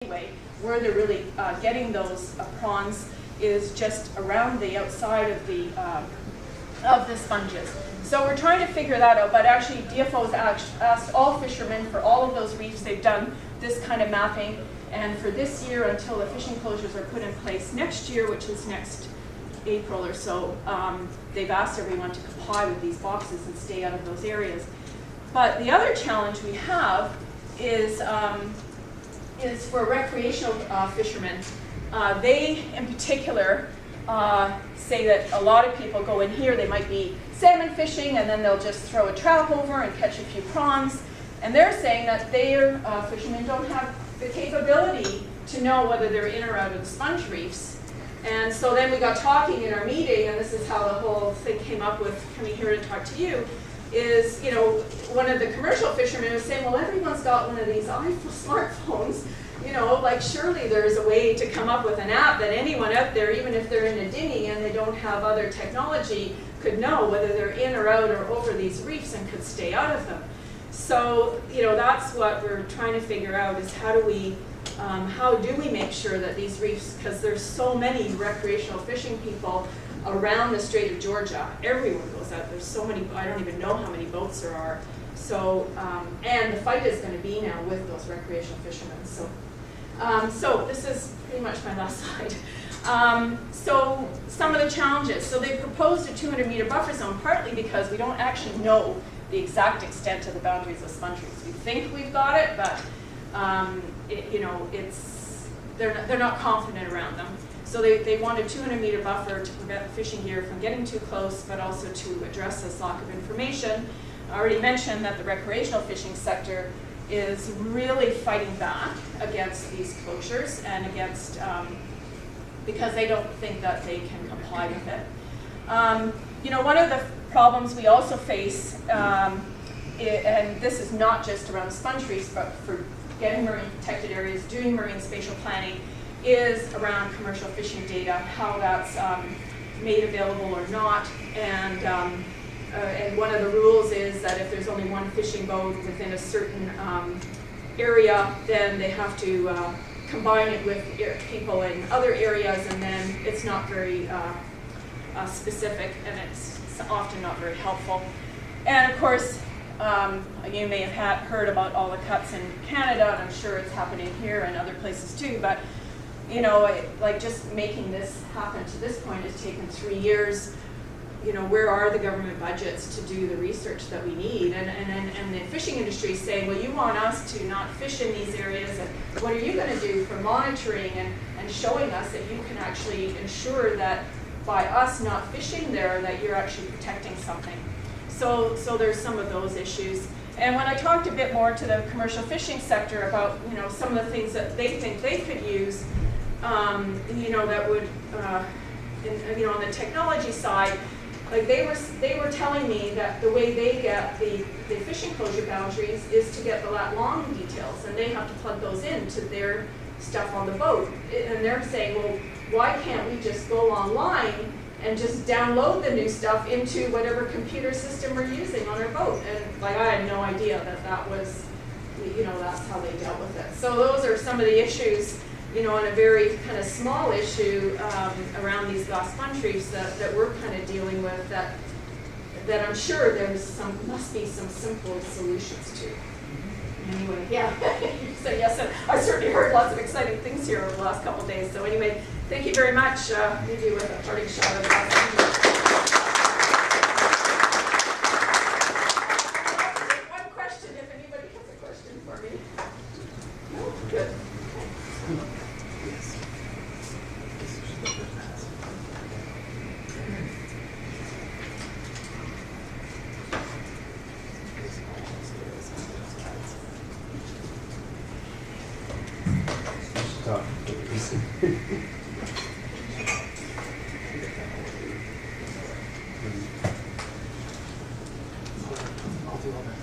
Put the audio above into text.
Anyway, where they're really getting those prawns is just around the outside of the sponges. So we're trying to figure that out, but actually DFO has asked all fishermen for all of those reefs. They've done this kind of mapping, and for this year, until the fishing closures are put in place next year, which is next April or so, they've asked everyone to comply with these boxes and stay out of those areas. But the other challenge we have is for recreational fishermen. They, in particular, say that a lot of people go in here, they might be salmon fishing, and then they'll just throw a trap over and catch a few prawns. And they're saying that their fishermen don't have the capability to know whether they're in or out of the sponge reefs. And so then we got talking in our meeting, and this is how the whole thing came up with coming here to talk to you, is, you know, one of the commercial fishermen was saying, well, everyone's got one of these smartphones, you know, like surely there's a way to come up with an app that anyone out there, even if they're in a dinghy and they don't have other technology, could know whether they're in or out or over these reefs and could stay out of them. So, you know, that's what we're trying to figure out, is how do we make sure that these reefs, because there's so many recreational fishing people around the Strait of Georgia, everyone goes out. There's so many, I don't even know how many boats there are. So, and the fight is going to be now with those recreational fishermen. So this is pretty much my last slide. So some of the challenges. So they proposed a 200-meter buffer zone, partly because we don't actually know the exact extent of the boundaries of sponge reefs. We think we've got it, but they're not confident around them. So they want a 200-meter buffer to prevent fishing gear from getting too close, but also to address this lack of information. I already mentioned that the recreational fishing sector is really fighting back against these closures and against, because they don't think that they can comply with it. You know, one of the problems we also face, and this is not just around sponge reefs, but for getting marine protected areas, doing marine spatial planning, is around commercial fishing data, how that's made available or not. And one of the rules is that if there's only one fishing boat within a certain area, then they have to combine it with people in other areas, and then it's not very specific, and it's often not very helpful. And of course, you may have heard about all the cuts in Canada, and I'm sure it's happening here and other places too, but you know, like just making this happen to this point has taken 3 years. You know, where are the government budgets to do the research that we need? And the fishing industry is saying, well, you want us to not fish in these areas, and what are you going to do for monitoring and showing us that you can actually ensure that by us not fishing there, that you're actually protecting something? So there's some of those issues. And when I talked a bit more to the commercial fishing sector about, you know, some of the things that they think they could use, you know, that would, you know, on the technology side, like they were telling me that the way they get the fishing closure boundaries is to get the lat long details, and they have to plug those into their stuff on the boat. And they're saying, well, why can't we just go online and just download the new stuff into whatever computer system we're using on our boat? And like, I had no idea that was, you know, that's how they dealt with it. So those are some of the issues, you know, on a very kind of small issue around these glass sponge reefs that we're kind of dealing with, that I'm sure must be some simple solutions to. Anyway, yeah. So yes, I certainly heard lots of exciting things here over the last couple of days. So anyway, thank you very much. Maybe with a parting shot of one question, if anybody has a question for me. No? Good. I'll do all that.